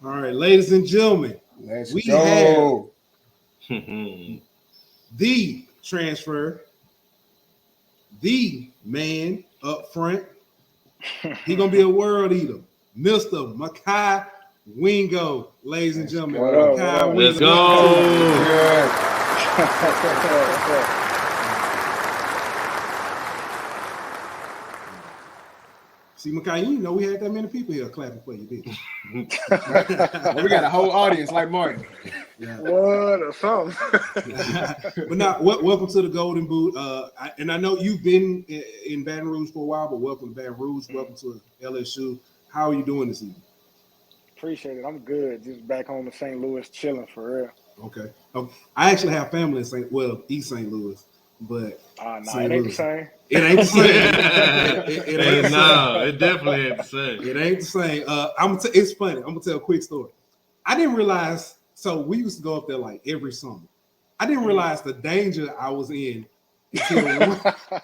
All right, ladies and gentlemen, Let's we go. have the transfer, the man up front. He gonna be a world eater, Mister Mekhi Wingo, ladies and gentlemen. What up? What Mekhi up? Let's Wingo. go. Good. What's up? See, Mekhi, you know we had that many people here clapping for you, didn't you? Well, we got a whole audience like Martin. Yeah. What or something? But now, welcome to the Golden Boot. And I know you've been in Baton Rouge for a while, but welcome to Baton Rouge. Welcome to LSU. How are you doing this evening? Appreciate it. I'm good. Just back home in St. Louis, chilling for real. Okay. I actually have family in East St. Louis, but Nah, St. it ain't Louis. the same. It ain't the same. It ain't the No, it definitely ain't the same. It ain't the same. It's funny. I'm gonna tell a quick story. I didn't realize. So we used to go up there like every summer. I didn't realize the danger I was in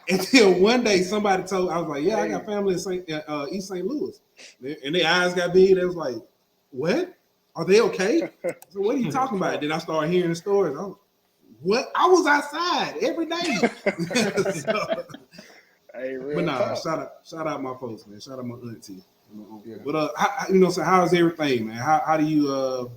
until one day somebody told. I was like, "Yeah, I got family in East St. Louis," and their eyes got big. They was like, "What? Are they okay?" So what are you talking about? Then I started hearing the stories. What? I was outside every day. So, Hey, real but nah, talk. shout out my folks, man. Shout out my auntie. Yeah. But so how's everything, man? How do you?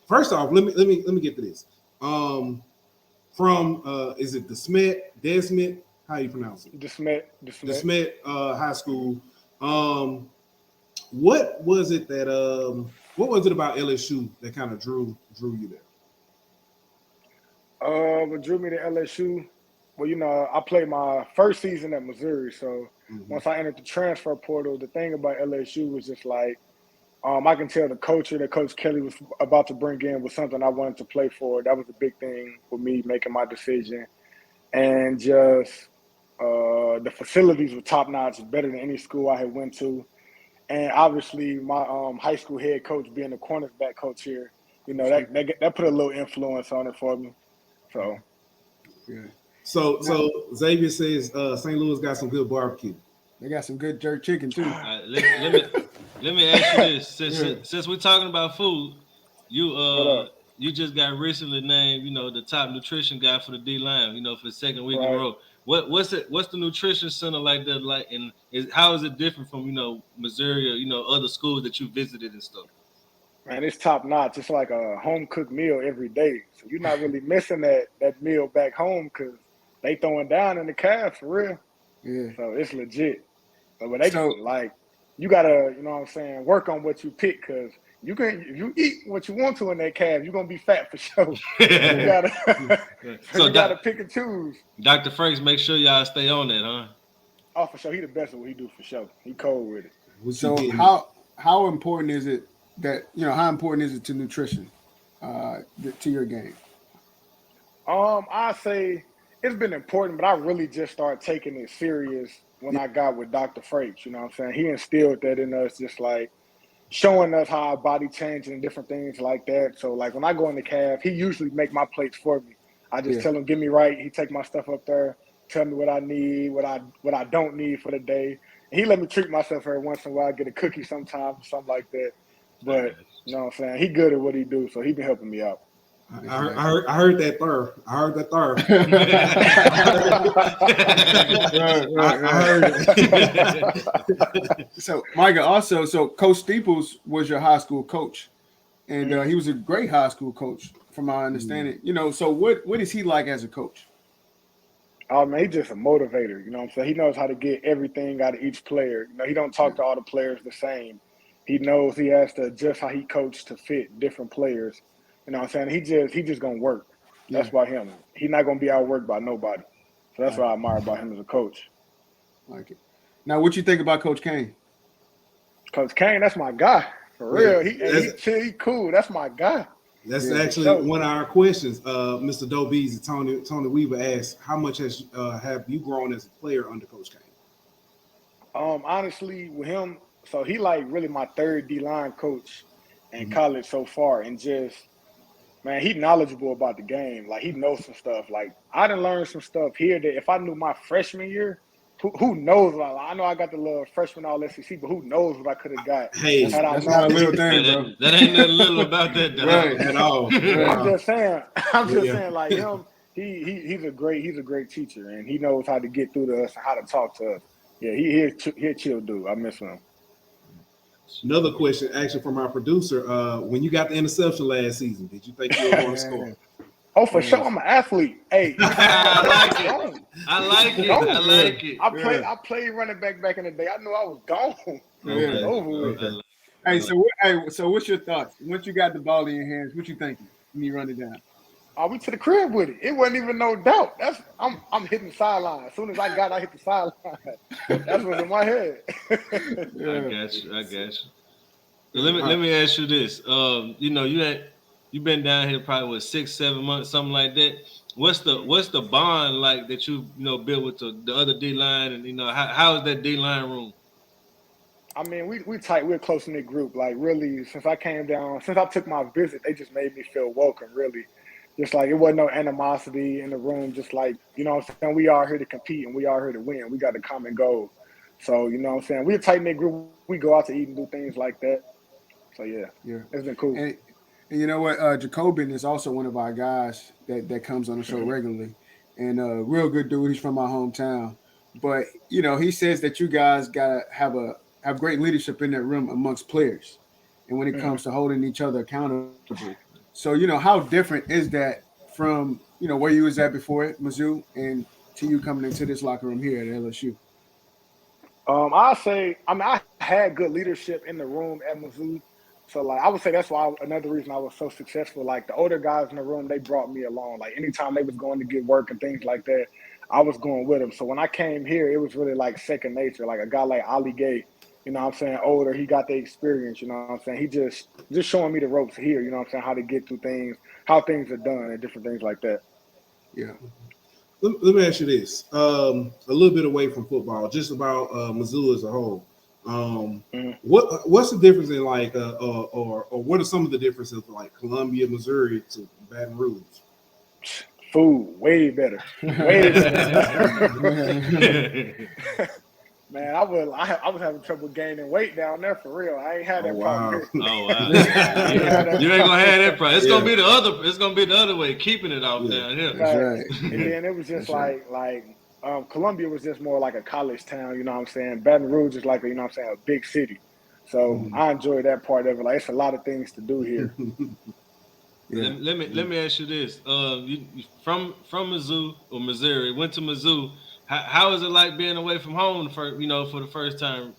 First off, let me get to this. From is it Desmet? How you pronounce it? Desmet. Desmet High School. What was it about LSU that kind of drew you there? What drew me to LSU? Well, I played my first season at Missouri, so once I entered the transfer portal, the thing about LSU was just like, I can tell the culture that Coach Kelly was about to bring in was something I wanted to play for. That was a big thing for me making my decision, and just the facilities were top notch, better than any school I had went to, and obviously my high school head coach being the cornerback coach here, that put a little influence on it for me. So. Yeah. So Xavier says St. Louis got some good barbecue. They got some good jerk chicken too. Let me ask you this: since we're talking about food, you just got recently named, the top nutrition guy for the D-line, for the second week in a row. What's the nutrition center like that like, and how is it different from Missouri or other schools that you visited and stuff? Man, it's top notch. It's like a home cooked meal every day, so you're not really missing that meal back home because they throwing down in the calf for real. Yeah. So it's legit. But you gotta, work on what you pick because if you eat what you want to in that calf, you're gonna be fat for sure. You gotta pick and choose. Dr. Franks, make sure y'all stay on that, huh? Oh, for sure. He the best at what he do for sure. He cold with it. So how important is it how important is it to nutrition to your game? I say it's been important, but I really just started taking it serious when I got with Dr. Frakes. You know what I'm saying? He instilled that in us, just like showing us how our body changes and different things like that. So like when I go in the calf, he usually make my plates for me. I just tell him, get me right. He take my stuff up there, tell me what I need, what I don't need for the day. And he let me treat myself every once in a while, get a cookie sometimes or something like that. But you know what I'm saying? He good at what he do, so he been helping me out. I heard that third. I heard that third. I heard it. So, Micah, also, Coach Steeples was your high school coach, and he was a great high school coach, from my understanding. So what is he like as a coach? Oh man, he's just a motivator. You know what I'm saying? He knows how to get everything out of each player. He don't talk to all the players the same. He knows he has to adjust how he coaches to fit different players. You know what I'm saying? He just gonna work. That's why him. He's not gonna be outworked by nobody. So that's what I admire about him as a coach. Like it. Now, what you think about Coach Kane? Coach Kane, that's my guy. For real. He cool. That's my guy. That's actually one of our questions. Mr. Dobeezy, Tony Weaver asked, how much have you grown as a player under Coach Kane? Honestly, with him, so he like really my third D-line coach in college so far, and just man, he knowledgeable about the game. Like he knows some stuff. Like I done learned some stuff here that if I knew my freshman year, who knows? I know I got the little freshman all SEC, but who knows what I could have got? Hey, had I That's known. not a little thing, bro. That ain't nothing little about that, dog. Right. at all. I'm just saying. I'm just Yeah. saying, like him. He's a great teacher, and he knows how to get through to us and how to talk to us. Yeah, he a chill dude. I miss him. Another question, actually, from our producer. When you got the interception last season, did you think you were going to score? Oh, for sure, I'm an athlete. Hey, I like it. I like it. I played running back in the day. I knew I was gone. Yeah. Over with. Okay. So what's your thoughts? Once you got the ball in your hands, what you thinking when you run it down? I went to the crib with it. It wasn't even no doubt. I'm hitting the sideline. As soon as I hit the sideline. That's what's in my head. I got you. Let me ask you this. You've been down here probably 6-7 months, something like that. What's the bond like that you built with the other D line, and how is that D line room? I mean, we tight. We're a close knit group. Like really, since I took my visit, they just made me feel welcome. Really, just like it wasn't no animosity in the room. Just like what I'm saying, we are here to compete and we are here to win. We got a common goal. So what I'm saying, we're a tight knit group. We go out to eat and do things like that. So yeah, it's been cool. And you know what, Jacobin is also one of our guys that comes on the show regularly, and a real good dude. He's from my hometown, but he says that you guys gotta have great leadership in that room amongst players, and when it comes to holding each other accountable. So how different is that from where you was at before at Mizzou and to you coming into this locker room here at LSU? I had good leadership in the room at Mizzou. So, like, I would say that's why another reason I was so successful. Like, the older guys in the room, they brought me along. Like, anytime they was going to get work and things like that, I was going with them. So, when I came here, it was really, like, second nature. Like, a guy like Ali Gay, older, he got the experience, He just showing me the ropes here, how to get through things, how things are done and different things like that. Yeah. Let me ask you this. A little bit away from football, just about Mizzou as a whole. What's the difference in like or what are some of the differences like Columbia, Missouri to Baton Rouge? Food, way better. Man, I was having trouble gaining weight down there for real. I ain't had that problem here. Oh wow! You ain't gonna have that problem. It's gonna be the other. It's gonna be the other way, keeping it off down here. That's right. And then it was just Columbia was just more like a college town. Baton Rouge is like a big city. So I enjoy that part of it. Like it's a lot of things to do here. Yeah. Let me ask you this. You from Mizzou or Missouri, went to Mizzou. How is it like being away from home for the first time?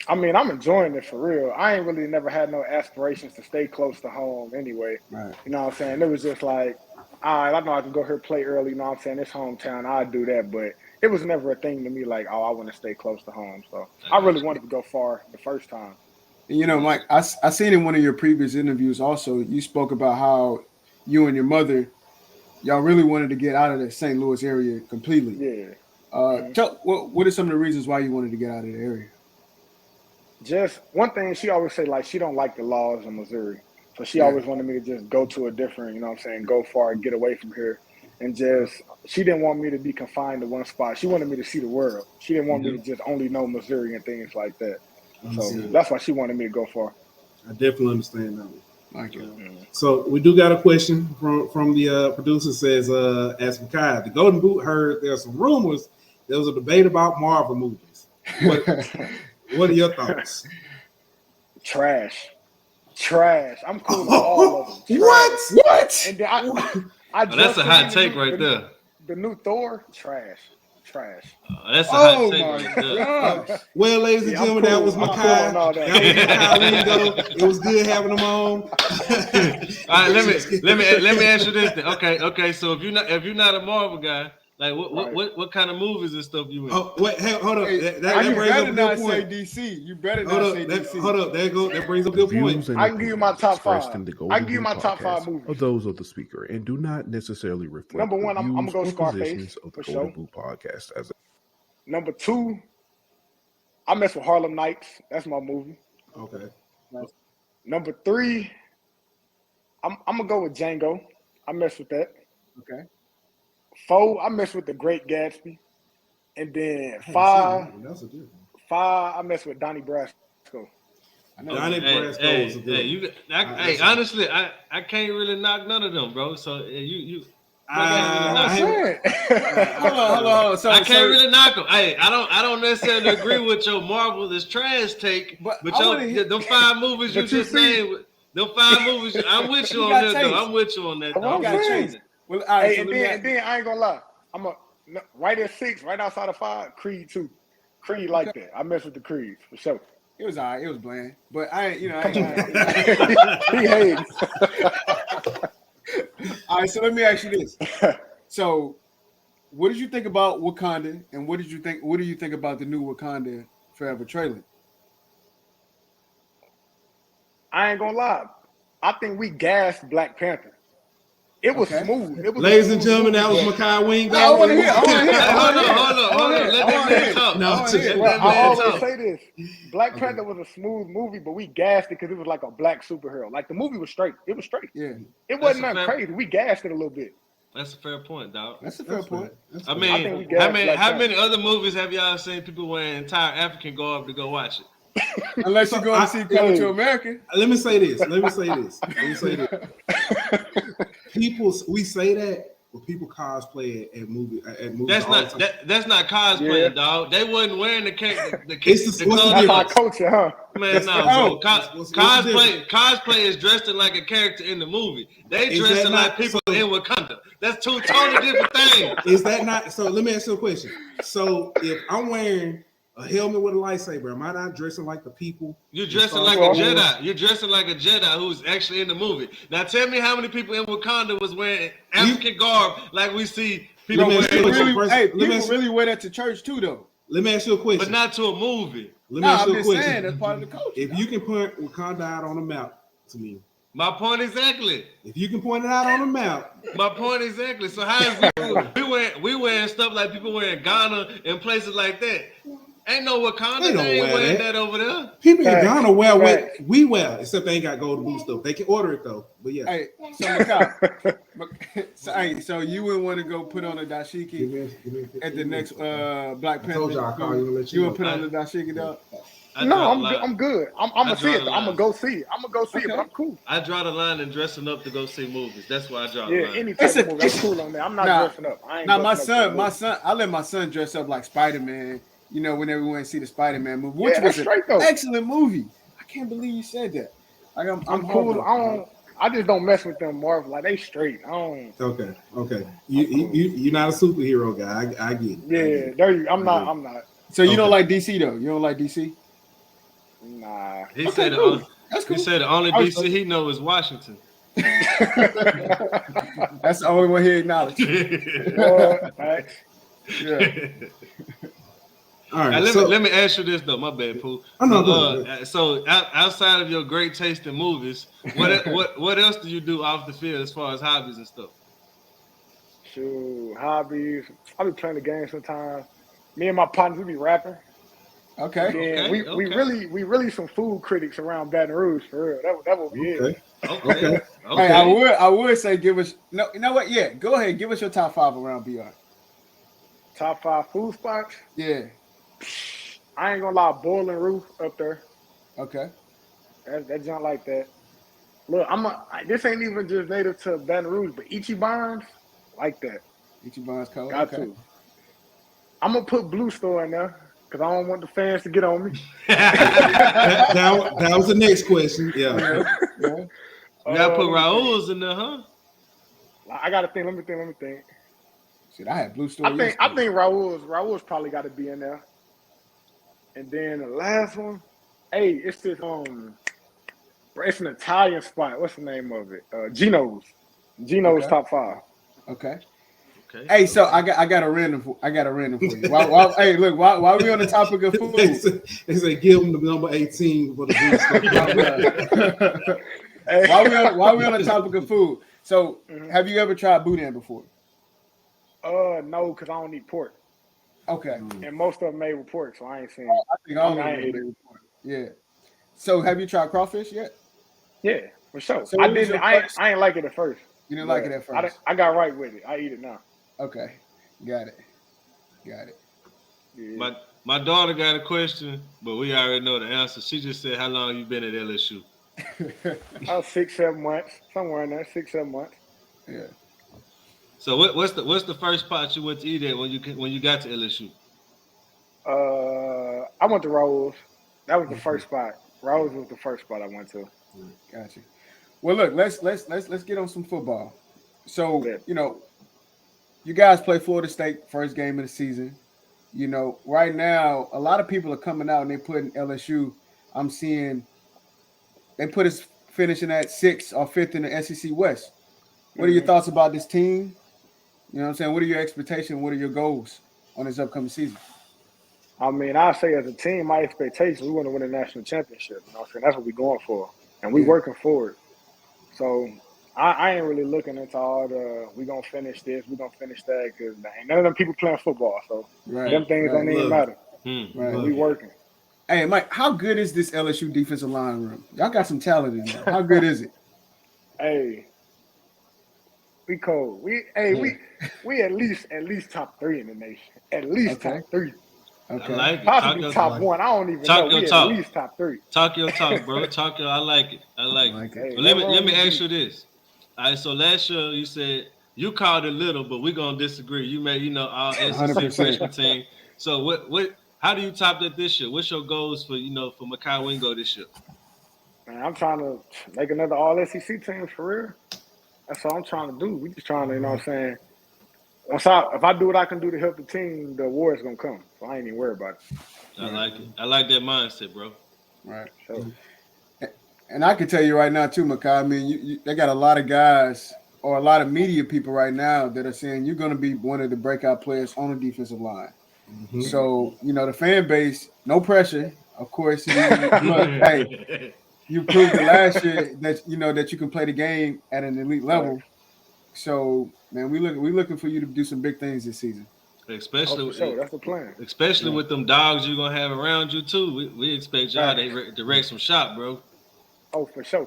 I mean, I'm enjoying it for real. I ain't really never had no aspirations to stay close to home anyway. Right. It was just like, all right, I know I can go here play early, It's hometown, I'd do that. But it was never a thing to me like, oh, I want to stay close to home. So I really wanted to go far the first time. And Mike, I seen in one of your previous interviews also, you spoke about how you and your mother, y'all really wanted to get out of the St. Louis area completely. Yeah. What are some of the reasons why you wanted to get out of the area? Just one thing, she always say, like, she don't like the laws in Missouri. So she always wanted me to just go to a different, go far and get away from here. And she didn't want me to be confined to one spot. She wanted me to see the world. She didn't want me to just only know Missouri and things like that. So that's why she wanted me to go far. I definitely understand that one. Thank you. So we do got a question from the producer. Says, ask Mekhi, the Golden Boot heard there's some rumors there was a debate about Marvel movies. What are your thoughts? Trash. I'm cool with all of them. What? And then that's a hot take right there. The new Thor, trash. That's a hot take right there. Well, ladies and gentlemen, that was Mekhi. That was Mekhi Wingo. It was good having him on. All right, let me ask you this then. Okay. So if you're not a Marvel guy, like what kind of movies and stuff you in? Oh wait, hold up. Hey, that brings up a good point. Say DC. You better not say DC. Hold up. That brings up a good point. I can give you my top 5. I can give you my top 5 movies. Of those of the speaker and do not necessarily reflect Number 1, I'm gonna go or Scarface positions of the for Golden sure. Boot podcast. As Number 2, I mess with Harlem Nights. That's my movie. Okay. Number 3, I'm gonna go with Django. I mess with that. Okay. 4, I mess with The Great Gatsby. And then I haven't seen five, that one. That's a good one. I mess with Donnie Brasco. I know. Donnie Brasco was a good one. Honestly, I can't really knock none of them, bro. So you I Hold on. So I can't really knock them. Hey, I don't necessarily agree with your marvelous trash take, but them 5 movies you just named, them 5 movies, I'm with you on that though. I'm with you on that though. I'm saying. Well, all right, Hey, and then I ain't gonna lie. Right at 6, right outside of 5, Creed 2. Creed like that. I mess with the Creeds for sure. It was all right. It was bland, but I ain't. He hates. All right, so let me ask you this. So, what did you think about Wakanda, and what do you think about the new Wakanda Forever trailer? I ain't gonna lie. I think we gassed Black Panther. It was smooth. It was ladies and gentlemen, that was Mekhi Wingo. I want to hear. Hold on. Let that man talk. I always say this. Black Panther was a smooth movie, but we gassed it because it was like a black superhero. Like the movie was straight. It was straight. Yeah. It wasn't nothing crazy. We gassed it a little bit. That's a fair point, dog. That's a fair point. I mean, how many other movies have y'all seen people wearing entire African garb to go watch it? Unless you go to see Coming to America. Let me say this. People, we say that, but people cosplay at movies. That's not cosplaying, dog. They wasn't wearing the It's that's our culture, huh? Man, no, cosplay is dressing like a character in the movie. They dressing like people in Wakanda. That's 2 totally different things. Is that not? So let me ask you a question. So if I'm wearing a helmet with a lightsaber, am I not dressing like the people? You're dressing like a Jedi. You're dressing like a Jedi who's actually in the movie. Now tell me how many people in Wakanda was wearing African garb like we see people wearing. People really wear that to church too, though. Let me ask you a question. But not to a movie. Let me ask you a question. Saying, that's part of the culture. If you can point Wakanda out on a map to me. My point exactly. If you can point it out on a map. My point exactly. So how is we wearing stuff like people wearing Ghana and places like that? Ain't no Wakanda. They ain't wearing that over there. People in Ghana wear what we wear, except they ain't got gold boot stuff. They can order it though. But yeah. Hey, so you wouldn't want to go put on a dashiki at the next Black Panther? I told y'all, Carl, you would put on the dashiki, dog? No, I'm good. I'm gonna see it. I'm gonna go see it. But I'm cool. I draw the line in dressing up to go see movies. That's why I draw the line. Any type of movie, I'm cool on that. I'm not dressing up. My son, I let my son dress up like Spider-Man. You know, whenever we went to see the Spider-Man movie, which was an excellent movie. I can't believe you said that. I'm cool. I just don't mess with them, Marvel. Like they straight. I don't. Okay. You're not a superhero guy. I get it. Yeah, I'm not. So you don't like DC though? You don't like DC? Nah. He said the only DC he know is Washington. That's the only one he acknowledged. Yeah. All right, let me ask you this though. My bad, Pooh. So outside of your great taste in movies, what else do you do off the field as far as hobbies and stuff? Shoot, hobbies. I be playing the game sometimes. Me and my partners, we be rapping. Okay. We really some food critics around Baton Rouge for real. That what we is. Okay. Hey, I would say give us you know what? Yeah, go ahead. Give us your top 5 around BR. Top 5 food spots? Yeah. I ain't gonna lie, Boiling Roof up there. Okay. That junk like that. Look, this ain't even just native to Baton Rouge, but Ichiban's like that. Ichiban's cold. Got to. I'm gonna put Blue Store in there because I don't want the fans to get on me. that was the next question. Yeah. You gotta put Raoul's in there, huh? I gotta think. Let me think. Shit, I had Blue Store. I think Raoul's probably got to be in there. And then the last one, it's this it's an Italian spot. What's the name of it? Gino's. Gino's top 5. Okay. Hey, so I got a random for you. While we on the topic of food, they say give them the number 18 for the food. While we on the topic of food, so have you ever tried boudin before? No, because I don't eat pork. Okay. And most of them made with pork, so I ain't seen it. I think all of them made with pork. Yeah. So have you tried crawfish yet? Yeah, for sure. So I didn't. I ain't like it at first. You didn't like it at first. I got right with it. I eat it now. Okay. Got it. Yeah. My daughter got a question, but we already know the answer. She just said, "How long you been at LSU?" 6-7 months, somewhere in there, 6-7 months. Yeah. So what's the first spot you went to eat at when you got to LSU? I went to Rose. That was the first spot. Rose was the first spot I went to. Gotcha. Well, look, let's get on some football. So, Yeah. you guys play Florida State first game of the season. Right now, a lot of people are coming out and they putting LSU. I'm seeing they put us finishing at 6th or 5th in the SEC West. What are your thoughts about this team? You know what I'm saying? What are your expectations? What are your goals on this upcoming season? I mean, I say as a team, my expectations, we want to win a national championship. You know what I'm saying? That's what we're going for. And we're working for it. So I ain't really looking into all the, we going to finish this, we going to finish that, because none of them people playing football. So them things don't even matter. Right. We working. Hey, Mike, how good is this LSU defensive line room? Y'all got some talent in there. How good is it? Hey, we cold. We at least top 3 in the nation. At least top 3. Okay. I like it. Possibly top 1. I don't even know. We at least top 3. Talk your talk, bro. I like it. I like it. Hey, Well, let me ask you this. All right, so last year you said you called it little, but we're gonna disagree. You made, all SEC 100%. freshman team. So what how do you top that this year? What's your goals for for Mekhi Wingo this year? Man, I'm trying to make another all SEC team for real. That's all I'm trying to do. We just trying to, you know what I'm saying? If I do what I can do to help the team, the award's gonna come. So I ain't even worried about it. I like it. I like that mindset, bro. Right. So, and I can tell you right now too, Mekhi. I mean, they got a lot of guys or a lot of media people right now that are saying you're going to be one of the breakout players on the defensive line. Mm-hmm. So the fan base, no pressure, of course. Hey, you proved it last year that that you can play the game at an elite level. Right. So, man, we looking for you to do some big things this season. Especially, for sure. That's the plan. Especially with them dogs you're gonna have around you too. We expect y'all to direct some shop, bro. Oh, for sure.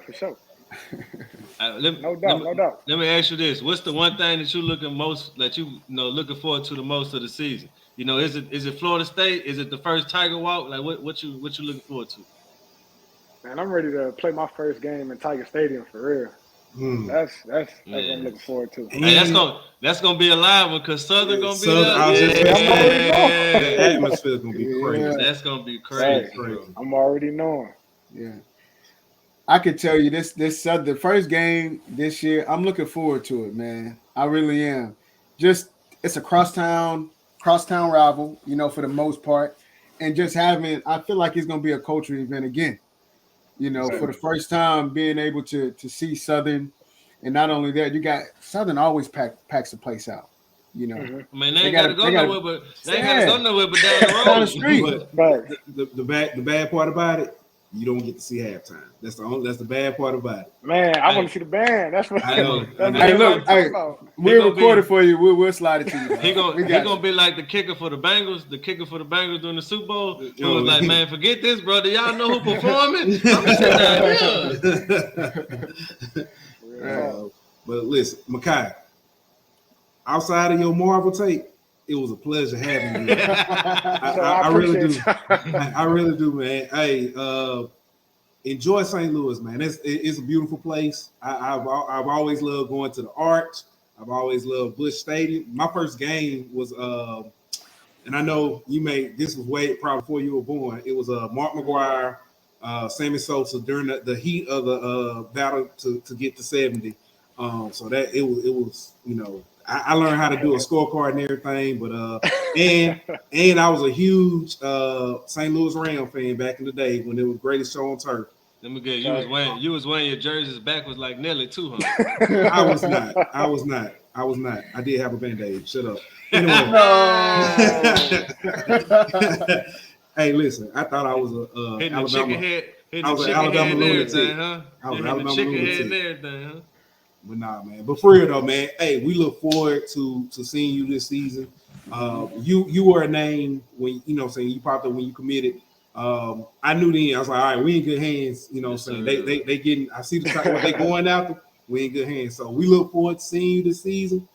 No doubt. Let me ask you this: what's the one thing that you looking looking forward to the most of the season? Is it Florida State? Is it the first Tiger Walk? Like what you looking forward to? Man, I'm ready to play my first game in Tiger Stadium for real. That's what I'm looking forward to. Hey, that's gonna be a live one because Southern gonna be there. The atmosphere is gonna be crazy. Yeah. That's gonna be crazy. I'm already knowing. Yeah, I can tell you this the first game this year. I'm looking forward to it, man. I really am. Just it's a crosstown rival, for the most part, and just I feel like it's gonna be a cultural event again. For the first time, being able to see Southern, and not only that, you got Southern always packs the place out. I mean, they ain't gotta go nowhere, but down the road. Down the street. But the bad part about it, you don't get to see halftime. That's the bad part about it. Man, I want to see the band. That's what I know. Hey, look, we'll record it for you. We'll slide it to you. He gonna be like the kicker for the Bengals. The kicker for the Bengals during the Super Bowl. He was like, man, forget this, brother. Y'all know who performing? I'm sitting down here. But listen, Mekhi, outside of your Marvel tape, it was a pleasure having you. I really do. I really do, man. Hey, enjoy St. Louis, man. It's a beautiful place. I've always loved going to the Arch. I've always loved Busch Stadium. My first game was, and I know this was way probably before you were born. It was Mark McGuire, Sammy Sosa during the heat of the battle to get to 70. So that it was I learned how to do a scorecard and everything, but and I was a huge St. Louis Rams fan back in the day when it was greatest show on turf. Let me get you was wearing your jerseys back was like Nelly too, huh? I was not. I did have a Band-Aid. Shut up. Anyway. Hey, listen, I thought I was a Alabama. I was an Alabama lunatic. I was an Alabama lunatic. But nah, man. But for real though, man. Hey, we look forward to seeing you this season. You were a name when you popped up when you committed. I knew then. I was like, all right, we in good hands. They getting. I see what they going after. We in good hands. So we look forward to seeing you this season.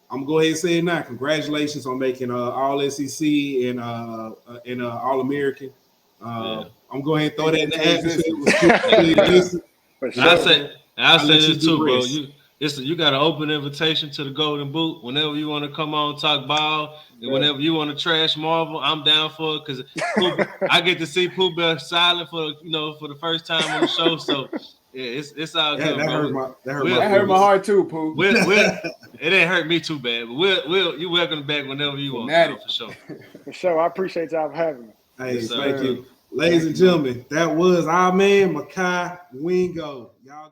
I'm gonna go ahead and say it now. Congratulations on making All SEC and All American. I'm gonna go ahead and throw that in the atmosphere. For sure. I say let you this do too, bro. rest. You got an open invitation to the Golden Boot. Whenever you want to come on, talk ball, and whenever you want to trash Marvel, I'm down for it because I get to see Pooh Bear silent for the first time on the show. So yeah, it's all good. That hurt my heart too, Pooh. It didn't hurt me too bad, but you welcome back whenever you want, for sure. For sure. I appreciate y'all for having me. Hey, thank you. Ladies and gentlemen, that was our man Mekhi Wingo. Y'all